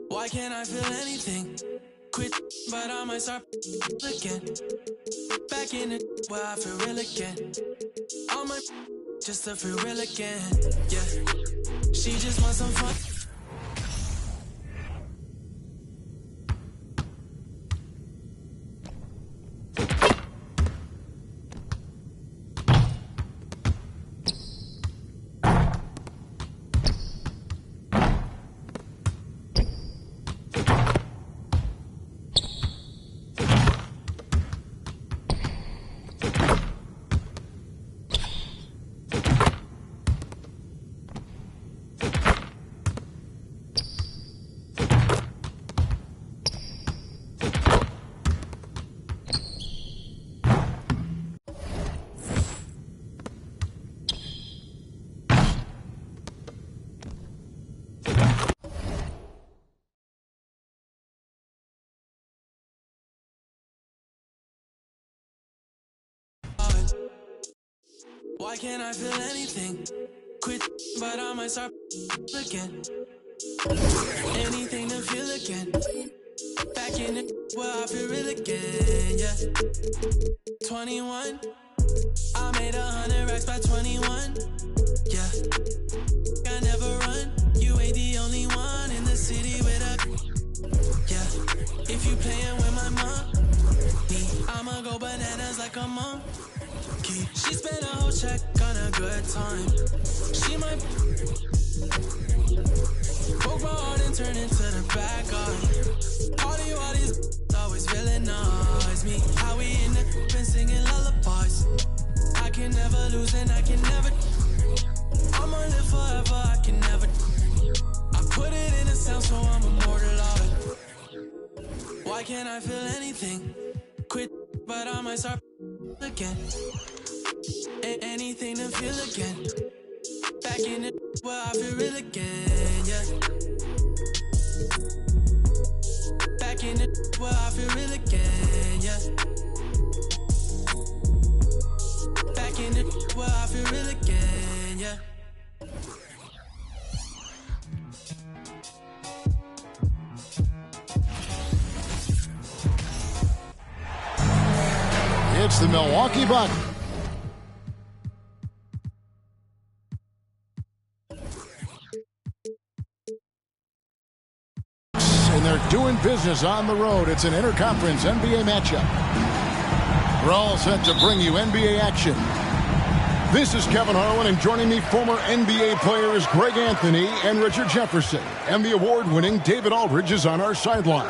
Why can't I feel anything? Quit, but I might start again. Back in it where I feel real again. All my just to feel real again. Yeah, she just wants some fun. Why can't I feel anything? Quit, but I might start again. Anything to feel again. Back in it where I feel real again. Yeah. 21. I made 100 racks by 21. Yeah. I never run. You ain't the only one in the city with a. Yeah. If you playing with my mom, I'ma go bananas like a mom. She spent a whole check on a good time. She might broke my heart and turn into the bad guy. All these always villainize me. How we in the been singing lullabies. I can never lose and I can never. I'ma live forever, I can never. I put it in a sound so I'm immortal. Why can't I feel anything? Quit, but I might start again. Anything to feel again. Back in it where I feel real again. Yeah. Back in it where I feel real again. Yeah. Back in it where I feel real again. Yeah. It's the Milwaukee Bucks. And they're doing business on the road. It's an interconference NBA matchup. We're all set to bring you NBA action. This is Kevin Harlan, and joining me, former NBA players Greg Anthony and Richard Jefferson. And the award-winning David Aldridge is on our sideline.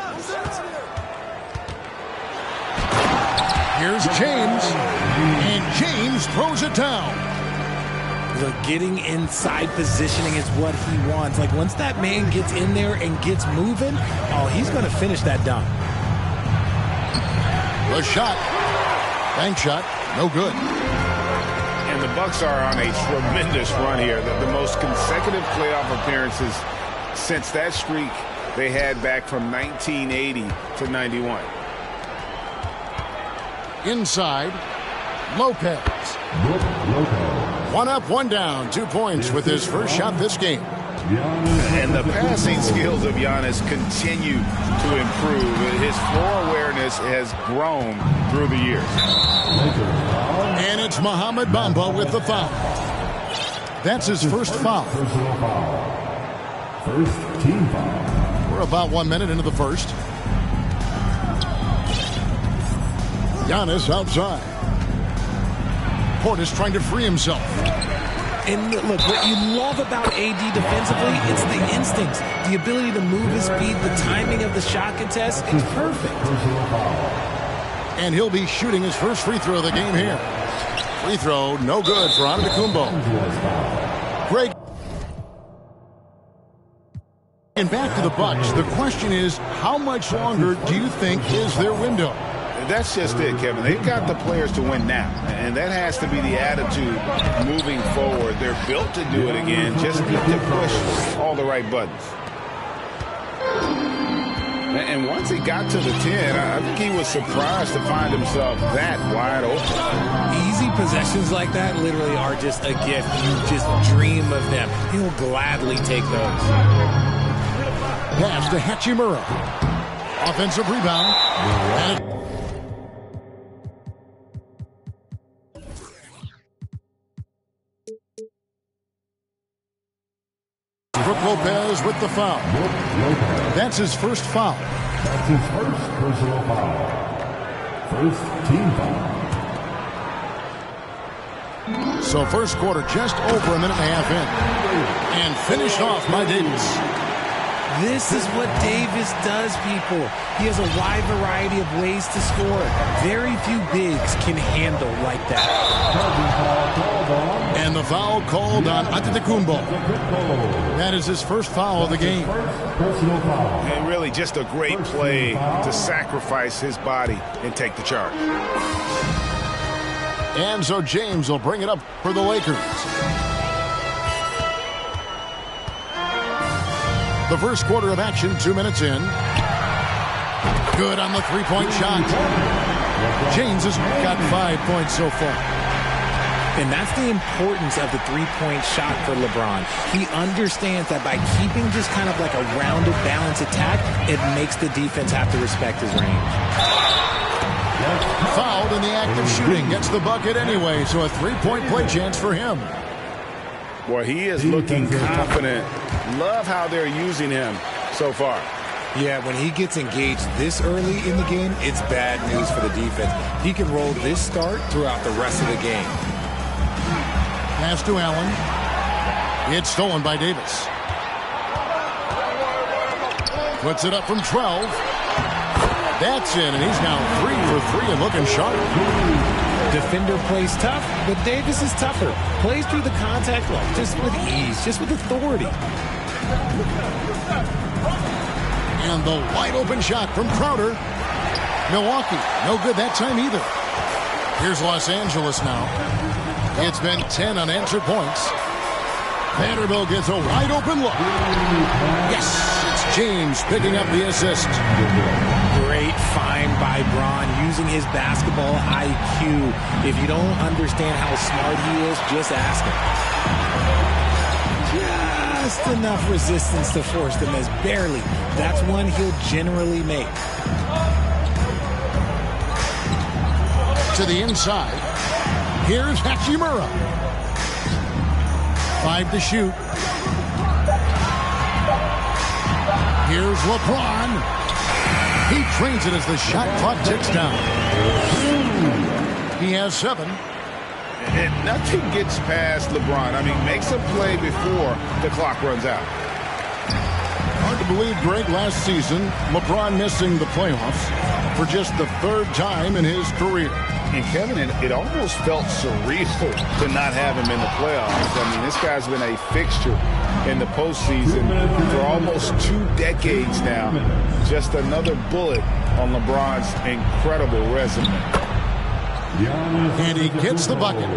Here's James, and James throws it down. Look, getting inside positioning is what he wants. Like, once that man gets in there and gets moving, oh, he's going to finish that dunk. The shot. Bank shot. No good. And the Bucks are on a tremendous run here. The most consecutive playoff appearances since that streak they had back from 1980 to 91. Inside, Lopez. One up, one down, 2 points with his first shot this game. And the passing skills of Giannis continue to improve. His floor awareness has grown through the years. And it's Mohamed Bamba with the foul. That's his first foul. First team foul. We're about 1 minute into the first. Giannis outside. Portis trying to free himself. And look, what you love about AD defensively, it's the instincts, the ability to move his feet, the timing of the shot contest. It's perfect. And he'll be shooting his first free throw of the game here. Free throw, no good for Antetokounmpo. Greg. And back to the Bucks. The question is, how much longer do you think is their window? That's just it, Kevin. They've got the players to win now, and that has to be the attitude moving forward. They're built to do it again. Just need to push all the right buttons. And once he got to the 10, I think he was surprised to find himself that wide open. Easy possessions like that literally are just a gift. You just dream of them. He'll gladly take those. pass to Hachimura. Offensive rebound. And Brook Lopez with the foul. That's his first foul. That's his first personal foul. First team foul. So first quarter just over a minute and a half in. And finished off by Davis. This is what Davis does, people. He has a wide variety of ways to score. Very few bigs can handle like that. And the foul called on Antetokounmpo. That is his first foul of the game. And really just a great play to sacrifice his body and take the charge. And so James will bring it up for the Lakers. The first quarter of action, 2 minutes in. Good on the three-point shot. James has got 5 points so far. And that's the importance of the three-point shot for LeBron. He understands that by keeping just kind of like a rounded, balanced attack, it makes the defense have to respect his range. Fouled in the act of shooting. Gets the bucket anyway, so a three-point play chance for him. Boy, he is looking confident. Love how they're using him so far. Yeah, when he gets engaged this early in the game, it's bad news for the defense. He can roll this start throughout the rest of the game. Pass to Allen. It's stolen by Davis. Puts it up from 12. That's in, and he's now 3 for 3 and looking sharp. Defender plays tough, but Davis is tougher. Plays through the contact line just with ease, just with authority. And the wide open shot from Crowder. Milwaukee, no good that time either. Here's Los Angeles now. It's been 10 unanswered points. Vanderbilt gets a wide open look. Yes, it's James picking up the assist. Great find by Bron using his basketball IQ. If you don't understand how smart he is, just ask him. Just enough resistance to force the miss. Barely. That's one he'll generally make. To the inside. Here's Hachimura. 5 to shoot. Here's LeBron. He trains it as the shot clock ticks down. He has 7. And nothing gets past LeBron. I mean, makes a play before the clock runs out. Hard to believe, Greg, last season, LeBron missing the playoffs for just the 3rd time in his career. And Kevin, it almost felt surreal to not have him in the playoffs. I mean, this guy's been a fixture in the postseason for almost 2 decades now. Just another bullet on LeBron's incredible resume. And he gets the bucket.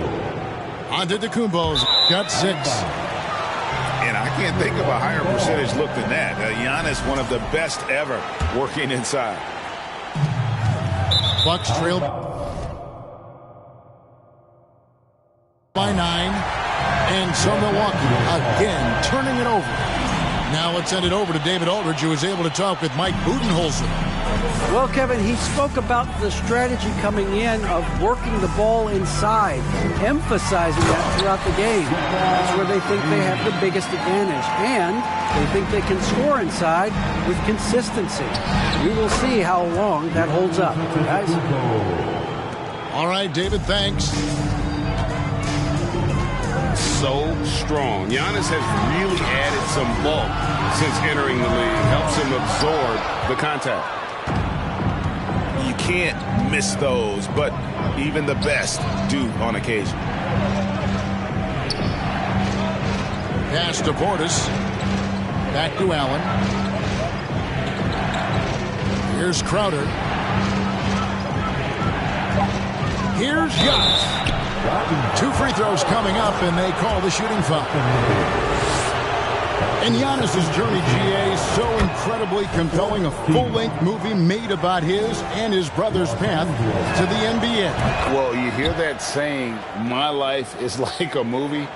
Antetokounmpo's got 6. And I can't think of a higher percentage look than that. Giannis, one of the best ever working inside. Bucks trail by 9. And so Milwaukee again turning it over. Now let's send it over to David Aldridge, who was able to talk with Mike Budenholzer. Well, Kevin, he spoke about the strategy coming in of working the ball inside, emphasizing that throughout the game. That's where they think they have the biggest advantage, and they think they can score inside with consistency. We will see how long that holds up, guys. All right, David, thanks. So strong. Giannis has really added some bulk since entering the league. Helps him absorb the contact. You can't miss those, but even the best do on occasion. Pass to Portis. Back to Allen. Here's Crowder. Here's Giannis. 2 free throws coming up, and they call the shooting foul. And Giannis' journey, GA, so incredibly compelling. A full-length movie made about his and his brother's path to the NBA. Well, you hear that saying, my life is like a movie.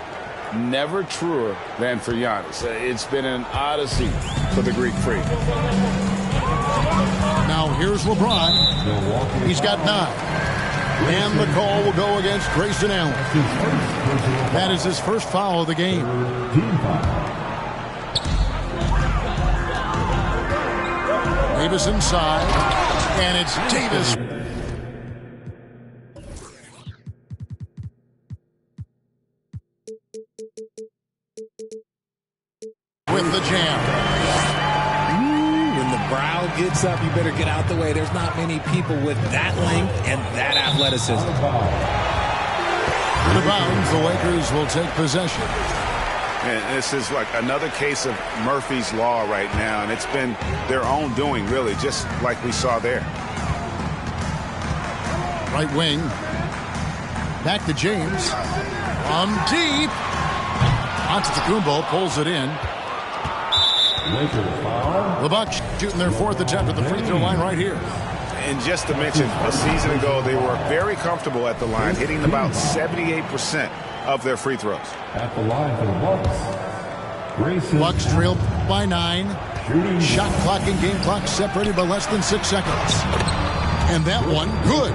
Never truer than for Giannis. It's been an odyssey for the Greek Freak. Now here's LeBron. He's got 9. And the call will go against Grayson Allen. That is his first foul of the game. Davis inside. And it's Davis. With the jam. Brow gets up, you better get out the way. There's not many people with that length and that athleticism. Out of bounds, the Lakers will take possession. And this is like another case of Murphy's Law right now, and it's been their own doing, really, just like we saw there. Right wing. Back to James. On deep. Antetokounmpo pulls it in. The Bucks shooting their 4th attempt at the free throw line right here. And just to mention, a season ago, they were very comfortable at the line, hitting about 78% of their free throws. At the line for the Bucks. Bucks trail by 9. Shot clock and game clock separated by less than 6 seconds. And that one, good.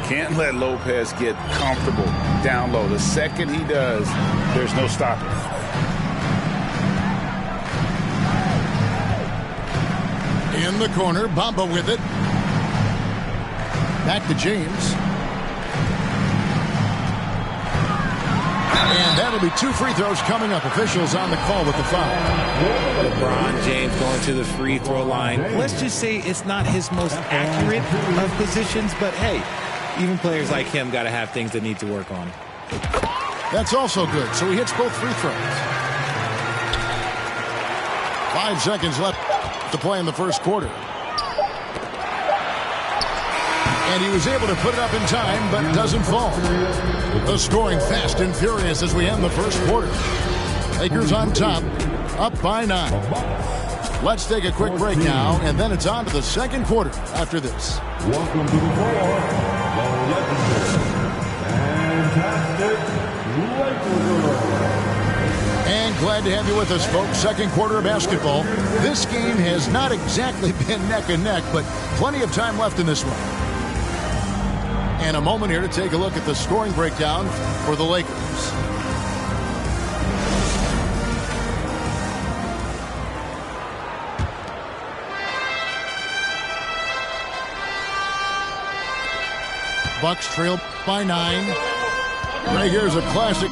Can't let Lopez get comfortable down low. The second he does, there's no stopping. In the corner, Bamba with it. Back to James. And that'll be 2 free throws coming up. Officials on the call with the foul. LeBron James going to the free throw line. Let's just say it's not his most accurate of positions, but hey, even players like him got to have things that need to work on. That's also good. So he hits both free throws. 5 seconds left to play in the first quarter. And he was able to put it up in time, but doesn't fall. The scoring fast and furious as we end the first quarter. Lakers on top, up by 9. Let's take a quick break now, and then it's on to the second quarter after this. Welcome to the floor, the legendary, fantastic Lakers. And glad to have you with us, folks. Second quarter of basketball. This game has not exactly been neck and neck, but plenty of time left in this one. And a moment here to take a look at the scoring breakdown for the Lakers. Bucks trail by 9. Right here's a classic.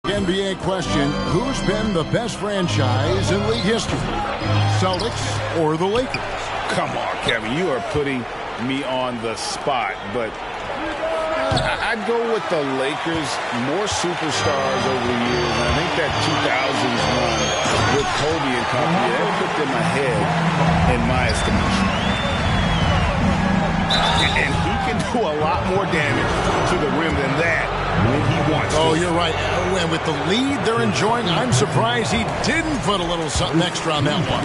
NBA question, who's been the best franchise in league history? Celtics or the Lakers? Come on, Kevin, you are putting me on the spot, but I'd go with the Lakers. More superstars over the years, and I think that 2000s run with Kobe and company, that put them ahead in my estimation. And he can do a lot more damage to the rim than that when he wants to. Oh, you're right. And with the lead they're enjoying, I'm surprised he didn't put a little something extra on that one.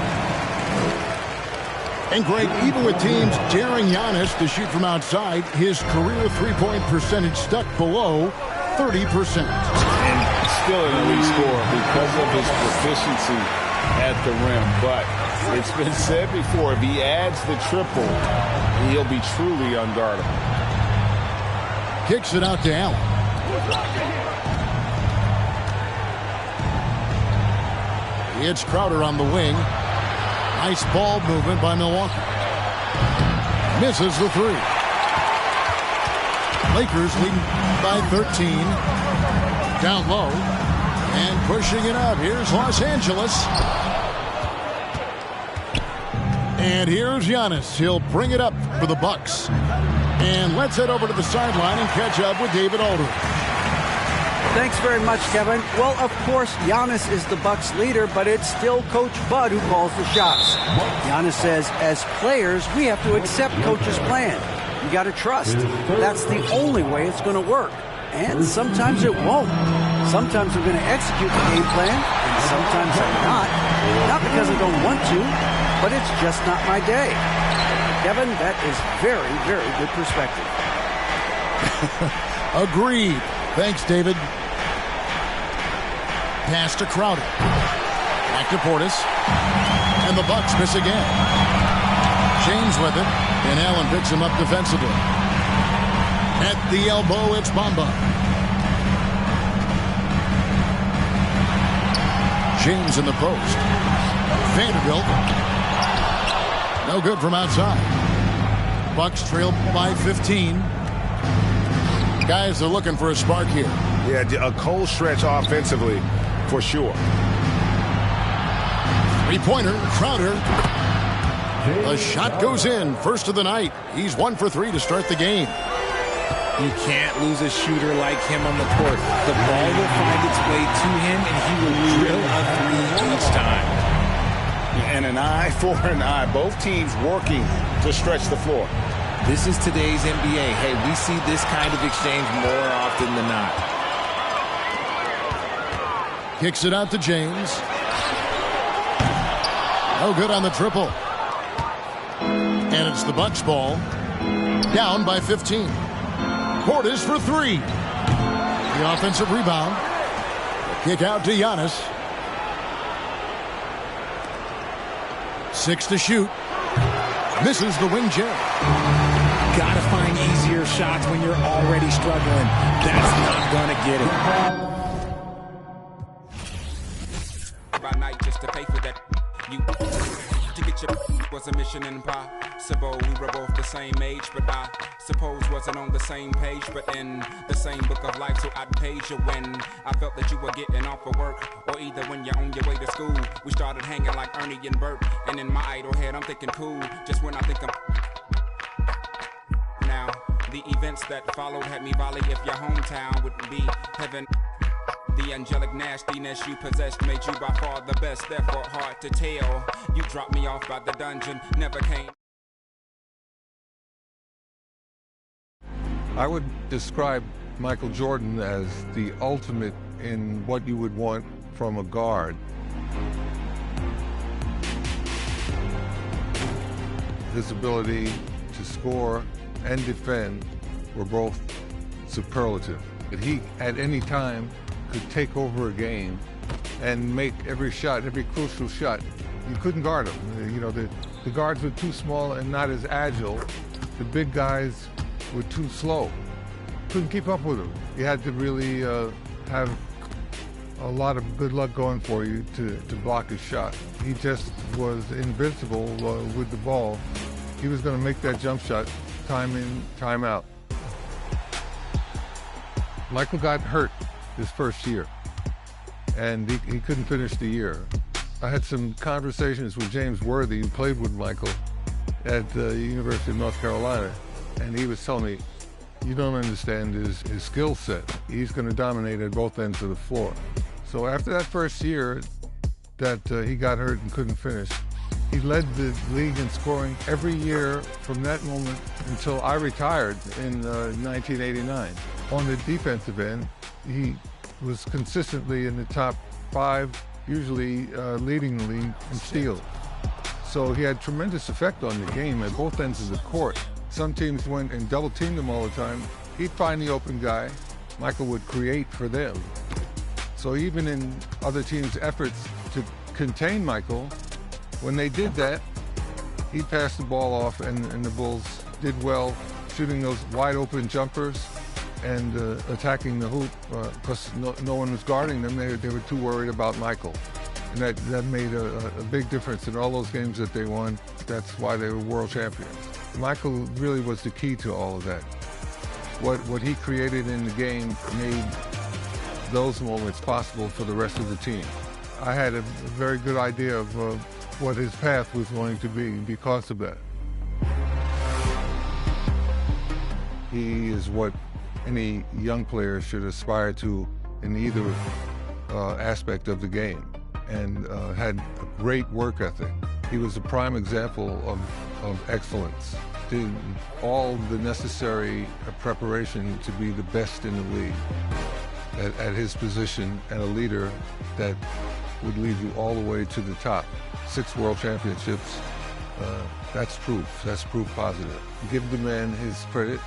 And Greg, even with teams daring Giannis to shoot from outside, his career three-point percentage stuck below 30%. And still an elite scorer because of his proficiency at the rim. But it's been said before, if he adds the triple, he'll be truly unguardable. Kicks it out to Allen. It's Crowder on the wing. Nice ball movement by Milwaukee. Misses the 3. Lakers leading by 13. Down low. And pushing it up. Here's Los Angeles. And here's Giannis. He'll bring it up for the Bucks. And let's head over to the sideline and catch up with David Aldridge. Thanks very much, Kevin. Well, of course, Giannis is the Bucks leader, but it's still Coach Bud who calls the shots. Giannis says, as players, we have to accept Coach's plan. You got to trust. That's the only way it's going to work. And sometimes it won't. Sometimes I'm going to execute the game plan, and sometimes I'm not. Not because I don't want to, but it's just not my day. Kevin, that is very, very good perspective. Agreed. Thanks, David. Pass to Crowder. Back to Portis. And the Bucks miss again. James with it. And Allen picks him up defensively. At the elbow, it's Bamba. James in the post. Vanderbilt. No good from outside. Bucks trail by 15. Guys are looking for a spark here. Yeah, a cold stretch offensively, for sure. Three-pointer, Crowder. The shot goes in. First of the night. He's 1 for 3 to start the game. You can't lose a shooter like him on the court. The ball will find its way to him, and he will drill a three each time. And an eye for an eye. Both teams working to stretch the floor. This is today's NBA. Hey, we see this kind of exchange more often than not. Kicks it out to James. No good on the triple. And it's the Bucks ball. Down by 15. Portis for 3. The offensive rebound. The kick out to Giannis. 6 to shoot. Misses the wing jam. Gotta find easier shots when you're already struggling. That's not gonna get it. By night just to pay for that. You to get your was a mission impossible. We were both the same age, but I suppose wasn't on the same page, but in the same book of life. So I'd page you when I felt that you were getting off of work, or either when you're on your way to school. We started hanging like Ernie and Bert, and in my idle head I'm thinking cool. Just when I think I'm now, the events that followed had me volley if your hometown would be heaven. The angelic nastiness you possessed made you by far the best, therefore hard to tell. You dropped me off by the dungeon, never came. I would describe Michael Jordan as the ultimate in what you would want from a guard. His ability to score and defend were both superlative. That he, at any time, could take over a game and make every shot, every crucial shot. You couldn't guard him. You know, the guards were too small and not as agile. The big guys were too slow. Couldn't keep up with him. You had to really have a lot of good luck going for you to block his shot. He just was invincible with the ball. He was going to make that jump shot time in, time out. Michael got hurt his first year, and he couldn't finish the year. I had some conversations with James Worthy, who played with Michael at the University of North Carolina, and he was telling me, you don't understand his skill set. He's going to dominate at both ends of the floor. So after that first year that he got hurt and couldn't finish, he led the league in scoring every year from that moment until I retired in 1989. On the defensive end, he was consistently in the top 5, usually leading the league in steals. So he had tremendous effect on the game at both ends of the court. Some teams went and double-teamed him all the time. He'd find the open guy. Michael would create for them. So even in other teams' efforts to contain Michael, when they did that, he'd pass the ball off, and the Bulls did well shooting those wide-open jumpers and attacking the hoop, because no one was guarding them. They were too worried about Michael. And that made a big difference in all those games that they won. That's why they were world champions. Michael really was the key to all of that. What he created in the game made those moments possible for the rest of the team. I had a very good idea of what his path was going to be because of that. He is what any young player should aspire to in either aspect of the game, and had a great work ethic. He was a prime example of excellence. Did all the necessary preparation to be the best in the league at his position, and a leader that would lead you all the way to the top. 6 world championships, That's proof. That's proof positive. Give the man his credit,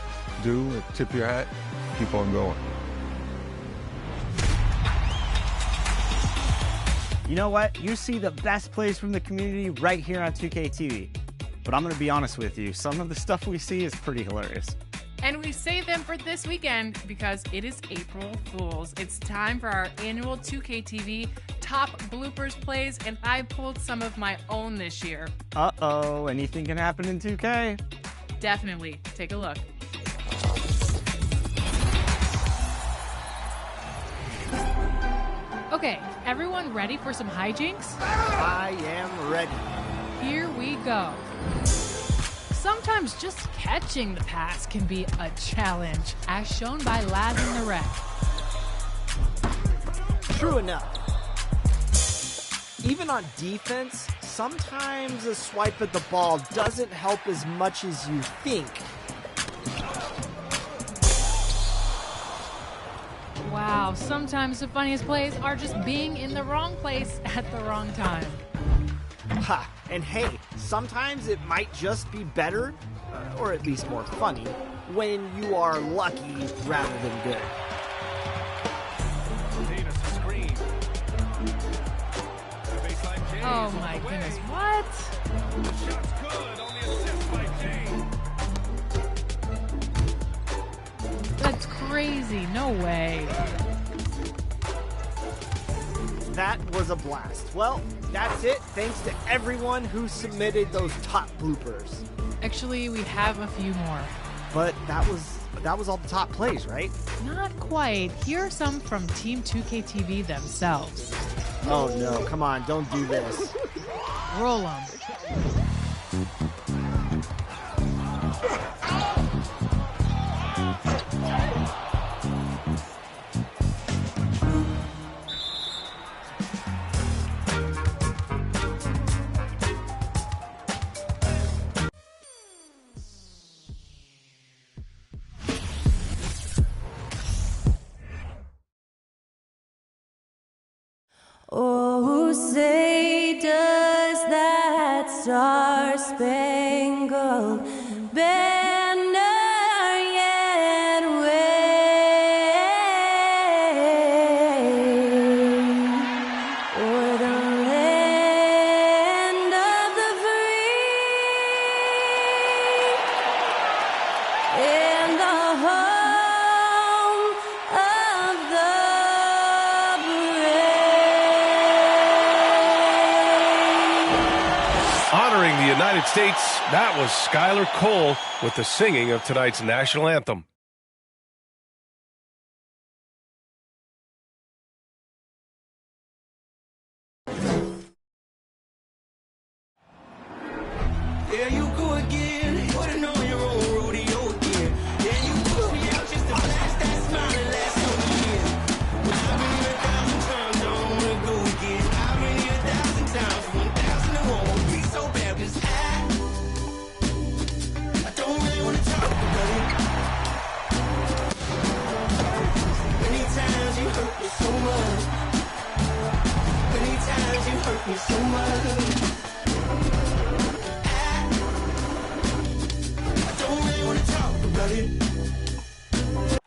due, tip your hat, keep on going. You know what? You see the best plays from the community right here on 2K TV. But I'm going to be honest with you, some of the stuff we see is pretty hilarious. And we save them for this weekend because it is April Fools. It's time for our annual 2K TV top bloopers plays, and I pulled some of my own this year. Uh-oh, anything can happen in 2K? Definitely. Take a look. Okay, everyone ready for some hijinks? I am ready. Here we go. Sometimes just catching the pass can be a challenge, as shown by Laz in the Red. True enough. Even on defense, sometimes a swipe at the ball doesn't help as much as you think. Wow, sometimes the funniest plays are just being in the wrong place at the wrong time. Ha! And hey, sometimes it might just be better, or at least more funny, when you are lucky rather than good. Oh my goodness, what? That's crazy, no way. That was a blast. Well, that's it. Thanks to everyone who submitted those top bloopers. Actually, we have a few more. But that was all the top plays, right? Not quite. Here are some from Team 2K TV themselves. Oh no, come on, don't do this. Roll them. Oh, say does that star-spangled banner yet wave o'er the land of the free and the home of the Honoring the United States, that was Skylar Cole with the singing of tonight's national anthem. There you go again, putting on your own rodeo again. There you go, yeah, just to blast that smile and last so years. But I've been here 1,000 times, I don't wanna go again. I've been here 1,000 times, 1,000 and won't be so bad, 'cause I don't really wanna talk about it. Many times you hurt me so much. Many times you hurt me so much.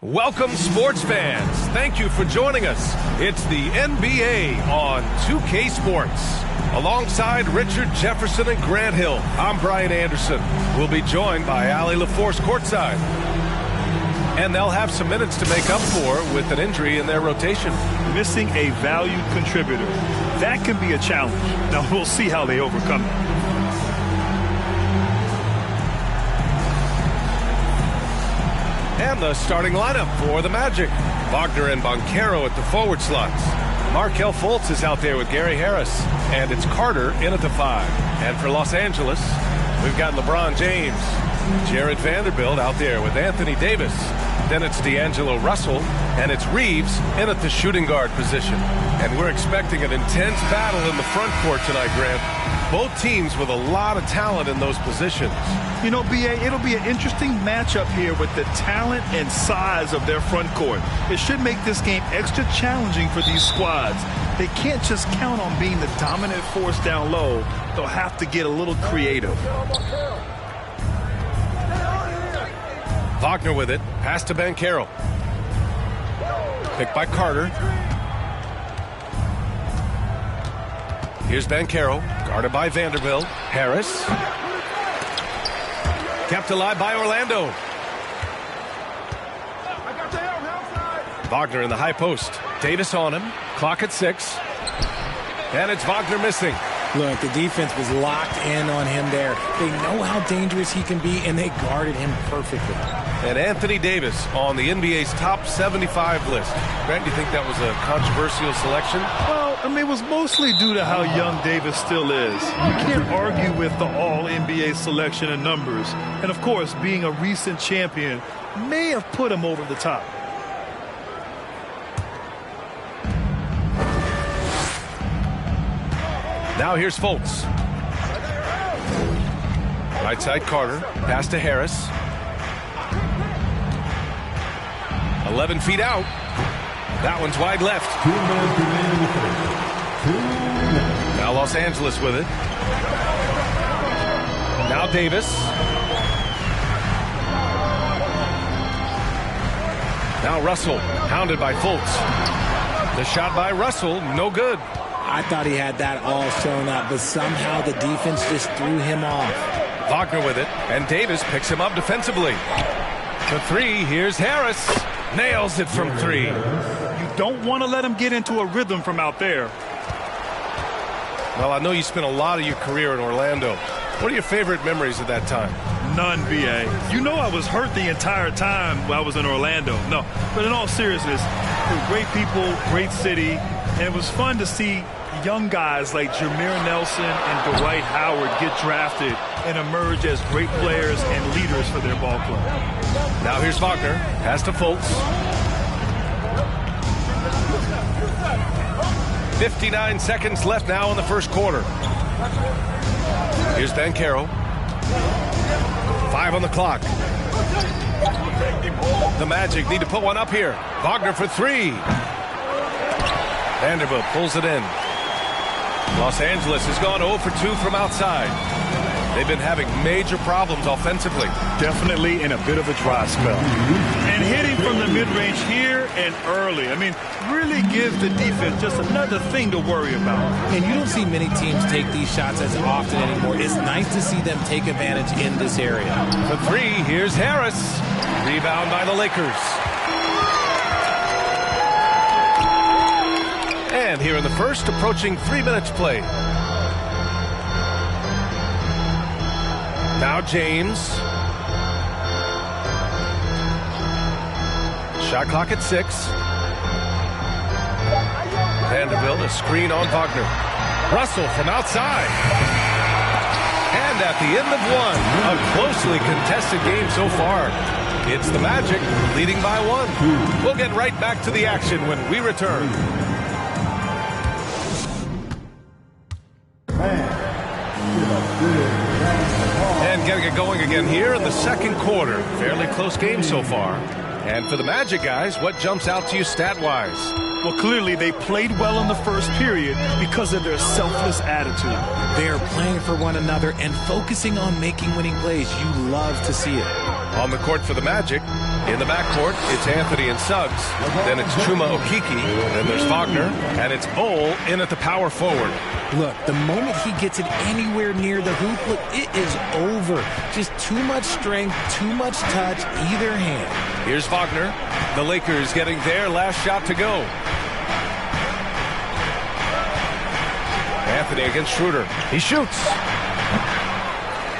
Welcome, sports fans. Thank you for joining us. It's the NBA on 2K Sports. Alongside Richard Jefferson and Grant Hill, I'm Brian Anderson. We'll be joined by Allie LaForce courtside. And they'll have some minutes to make up for with an injury in their rotation. Missing a valued contributor. That can be a challenge. Now, we'll see how they overcome it. And the starting lineup for the Magic. Wagner and Banchero at the forward slots. Markelle Fultz is out there with Gary Harris. And it's Carter in at the 5. And for Los Angeles, we've got LeBron James. Jared Vanderbilt out there with Anthony Davis. Then it's D'Angelo Russell. And it's Reeves in at the shooting guard position. And we're expecting an intense battle in the front court tonight, Grant. Both teams with a lot of talent in those positions. You know, B.A., it'll be an interesting matchup here with the talent and size of their front court. It should make this game extra challenging for these squads. they can't just count on being the dominant force down low. They'll have to get a little creative. Wagner with it. Pass to Banchero. Picked by Carter. Here's Banchero. Guarded by Vanderbilt. Harris. Kept alive by Orlando. Wagner in the high post. Davis on him. Clock at 6. And it's Wagner missing. Look, the defense was locked in on him there. They know how dangerous he can be, and they guarded him perfectly. And Anthony Davis on the NBA's top 75 list. Grant, do you think that was a controversial selection? Well, I mean, it was mostly due to how young Davis still is. You can't argue with the all-NBA selection and numbers. And, of course, being a recent champion may have put him over the top. Now here's Fultz. Right side Carter. Pass to Harris. 11 feet out. That one's wide left. Now Los Angeles with it. Now Davis. Now Russell. Hounded by Fultz. The shot by Russell. No good. I thought he had that all sewn up, but somehow the defense just threw him off. Wagner with it, and Davis picks him up defensively. For 3, here's Harris. Nails it from 3. You don't want to let him get into a rhythm from out there. Well, I know you spent a lot of your career in Orlando. What are your favorite memories of that time? None, B.A. You know I was hurt the entire time while I was in Orlando. No, but in all seriousness, great people, great city, and it was fun to see young guys like Jameer Nelson and Dwight Howard get drafted and emerge as great players and leaders for their ball club. Now here's Wagner. Pass to Fultz. 59 seconds left now in the first quarter. Here's Banchero. 5 on the clock. The Magic need to put one up here. Wagner for 3. Vanderbilt pulls it in. Los Angeles has gone 0 for 2 from outside. They've been having major problems offensively. Definitely in a bit of a dry spell. And hitting from the mid-range here and early. I mean, really gives the defense just another thing to worry about. And you don't see many teams take these shots as often anymore. It's nice to see them take advantage in this area. For 3, here's Harris. Rebound by the Lakers. And here in the first, approaching 3 minutes played. Now James. Shot clock at 6. Vanderbilt, a screen on Wagner. Russell from outside. And at the end of 1, a closely contested game so far. It's the Magic leading by 1. We'll get right back to the action when we return. And getting it going again here in the second quarter. Fairly close game so far. And for the Magic guys, what jumps out to you stat-wise? Well, clearly they played well in the first period because of their selfless attitude. They are playing for one another and focusing on making winning plays. You love to see it. On the court for the Magic, in the backcourt, it's Anthony and Suggs. Then it's Chuma Okeke. Then there's Wagner. And it's Bol in at the power forward. Look, the moment he gets it anywhere near the hoop, look, it is over. Just too much strength, too much touch, either hand. Here's Wagner. The Lakers getting their last shot to go. Anthony against Schroeder. He shoots.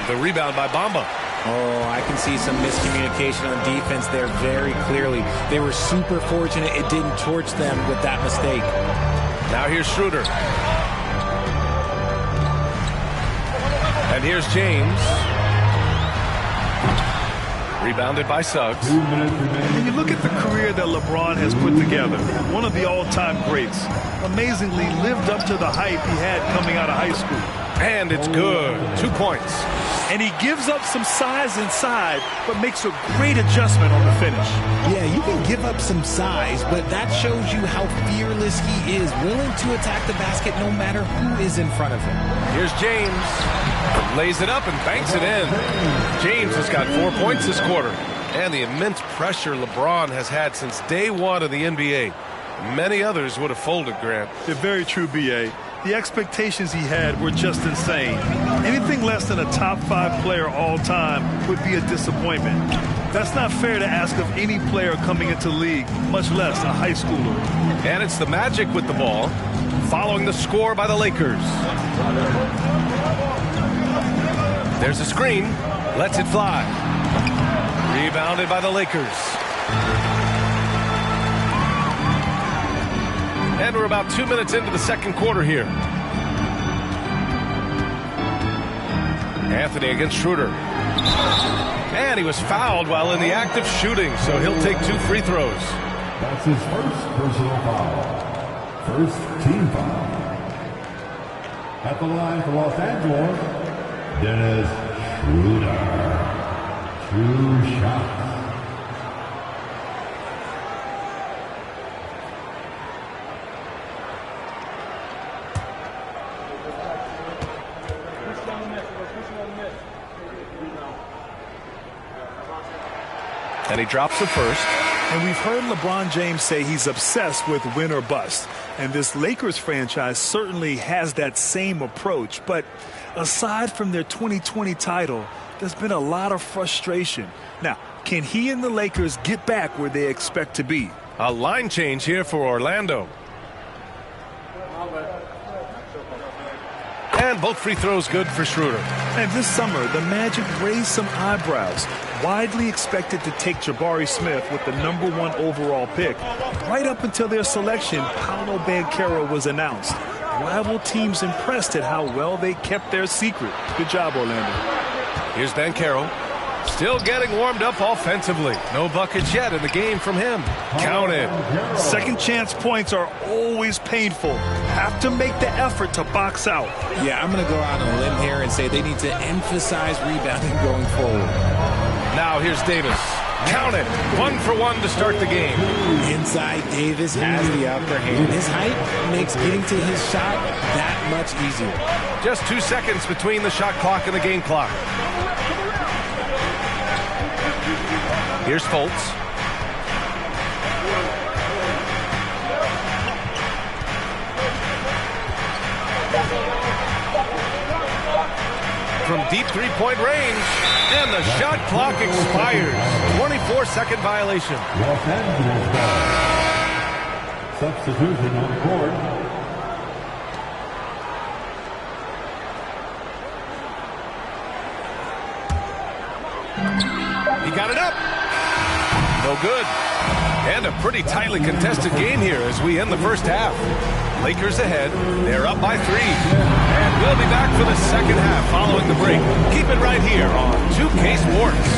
The rebound by Bamba. Oh, I can see some miscommunication on defense there very clearly. They were super fortunate it didn't torch them with that mistake. Now here's Schroeder. And here's James. Rebounded by Suggs. When you look at the career that LeBron has put together, one of the all-time greats, amazingly lived up to the hype he had coming out of high school. And it's good. 2 points. and he gives up some size inside, but makes a great adjustment on the finish. Yeah, you can give up some size, but that shows you how fearless he is, willing to attack the basket no matter who is in front of him. Here's James. Lays it up and banks it in. James has got 4 points this quarter. And the immense pressure LeBron has had since day one of the NBA. Many others would have folded, Grant. They're very true, B.A. The expectations he had were just insane. Anything less than a top 5 player all time would be a disappointment. That's not fair to ask of any player coming into the league, much less a high schooler. And it's the Magic with the ball, following the score by the Lakers. There's a screen, lets it fly. Rebounded by the Lakers. And we're about 2 minutes into the second quarter here. Anthony against Schroeder. And he was fouled while in the act of shooting, so he'll take 2 free throws. That's his first personal foul. First team foul. At the line for Los Angeles, Dennis Schroeder. 2 shots. And he drops the first. And we've heard LeBron James say he's obsessed with win or bust. And this Lakers franchise certainly has that same approach. But aside from their 2020 title, there's been a lot of frustration. Now, can he and the Lakers get back where they expect to be? A line change here for Orlando. And both free throws good for Schroeder. And this summer, the Magic raised some eyebrows. Widely expected to take Jabari Smith with the #1 overall pick. Right up until their selection, Paolo Banchero was announced. Rival teams impressed at how well they kept their secret. Good job, Orlando. Here's Banchero. Still getting warmed up offensively. No buckets yet in the game from him. Counted. Second chance points are always painful. Have to make the effort to box out. Yeah, I'm going to go out on a limb here and say they need to emphasize rebounding going forward. Now here's Davis. Counted. 1 for 1 to start the game. Inside, Davis has the upper hand. His height makes getting to his shot that much easier. Just 2 seconds between the shot clock and the game clock. Here's Fultz. From deep three-point range, and the shot clock expires. 24-second violation. Los Angeles ball. Substitution on the court. He got it up. No good. And a pretty tightly contested game here as we end the first half. Lakers ahead. They're up by 3. And we'll be back for the second half following the break. Keep it right here on 2K Sports.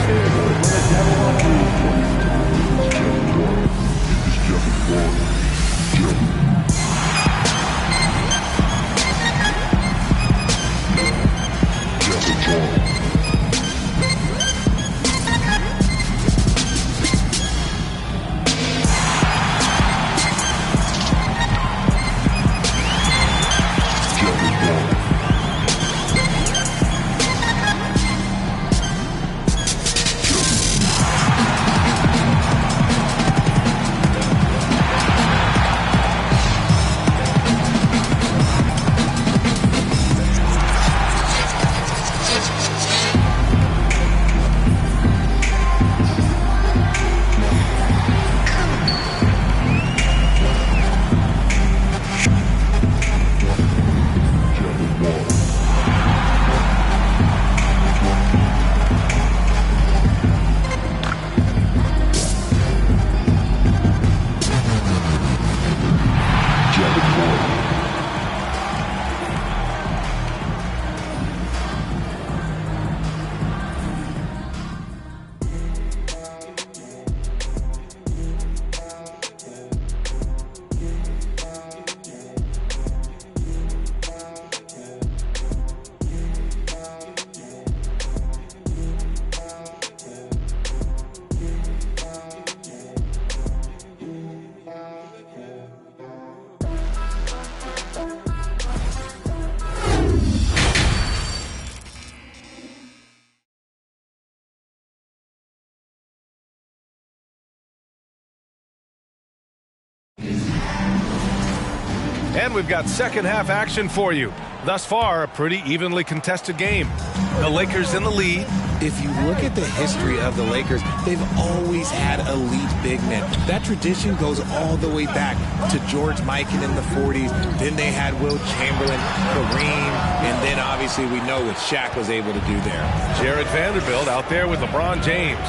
And we've got second half action for you. Thus far, a pretty evenly contested game. The Lakers in the lead. If you look at the history of the Lakers, they've always had elite big men. That tradition goes all the way back to George Mikan in the 40s. Then they had Wilt Chamberlain, Kareem, and then obviously we know what Shaq was able to do there. Jared Vanderbilt out there with LeBron James.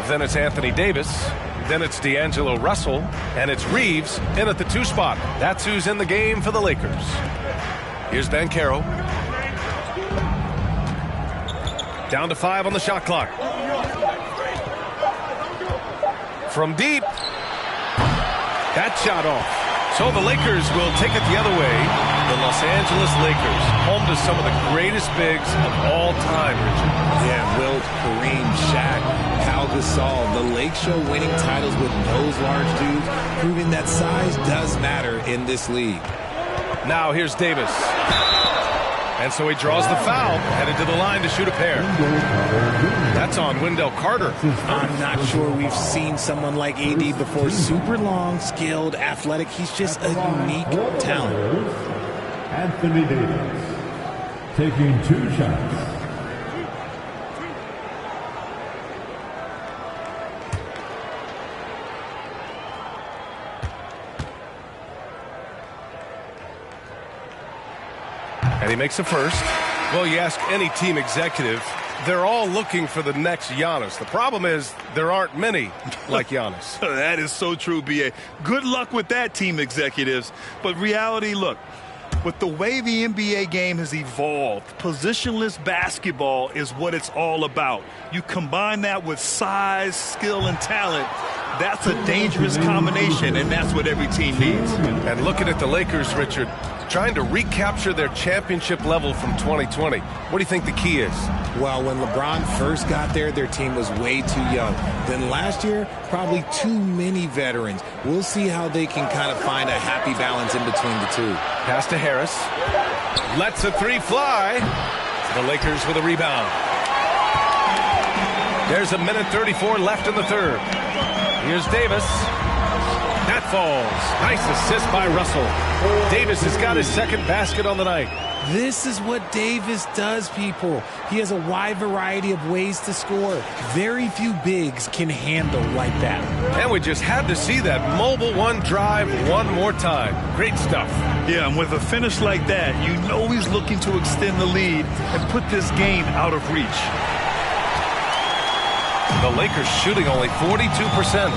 Then it's Anthony Davis. Then it's D'Angelo Russell. And it's Reeves in at the 2 spot. That's who's in the game for the Lakers. Here's Banchero. Down to 5 on the shot clock. From deep. That shot off. So the Lakers will take it the other way. The Los Angeles Lakers, home to some of the greatest bigs of all time, Richard. Yeah, Wilt, Kareem, Shaq, Pau Gasol. The Lake Show winning titles with those large dudes, proving that size does matter in this league. Now here's Davis. And so he draws the foul, headed to the line to shoot a pair. That's on Wendell Carter. I'm not sure we've seen someone like AD before. Super long, skilled, athletic. He's just a unique talent. Anthony Davis taking 2 shots. And he makes a first. Well, you ask any team executive, they're all looking for the next Giannis. The problem is there aren't many like Giannis. That is so true, B.A. Good luck with that, team executives. But reality, look, with the way the NBA game has evolved, positionless basketball is what it's all about. You combine that with size, skill, and talent. That's a dangerous combination, and that's what every team needs. And looking at the Lakers, Richard, trying to recapture their championship level from 2020. What do you think the key is? Well, when LeBron first got there, their team was way too young. Then last year, probably too many veterans. We'll see how they can kind of find a happy balance in between the two. Pass to Harris. Lets a 3 fly. The Lakers with a rebound. There's 1:34 left in the third. Here's Davis. That falls. Nice assist by Russell. Davis has got his second basket on the night. This is what Davis does, people. He has a wide variety of ways to score. Very few bigs can handle like that. And we just had to see that mobile one drive one more time. Great stuff. Yeah, and with a finish like that, you know he's looking to extend the lead and put this game out of reach. The Lakers shooting only 42%.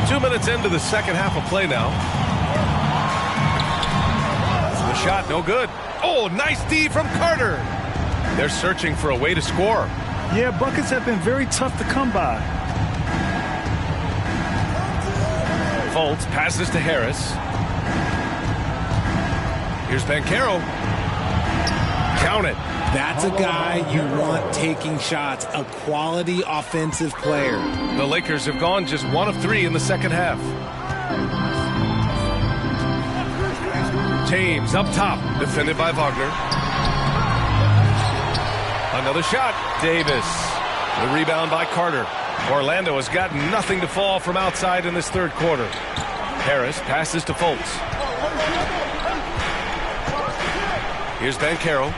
2 minutes into the second half of play now. The shot no good. Oh, nice D from Carter. They're searching for a way to score. Yeah, buckets have been very tough to come by. Fultz passes to Harris. Here's Banchero. Count it. That's a guy you want taking shots, a quality offensive player. The Lakers have gone just 1 of 3 in the second half. James up top, defended by Wagner. Another shot, Davis. The rebound by Carter. Orlando has got nothing to fall from outside in this third quarter. Harris passes to Fultz. Here's Banchero.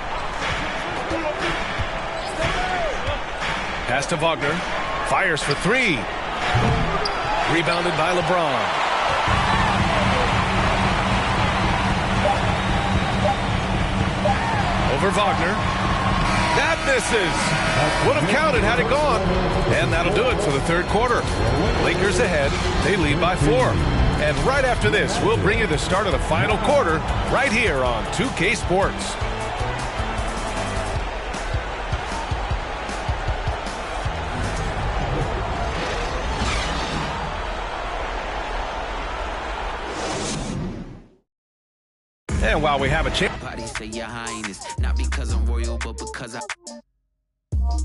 Pass to Wagner. Fires for 3. Rebounded by LeBron. Over Wagner. That misses. Would have counted had it gone. And that'll do it for the third quarter. Lakers ahead. They lead by 4. And right after this, we'll bring you the start of the final quarter right here on 2K Sports. And while we have a chance, Say your highness, not because I'm royal, but because I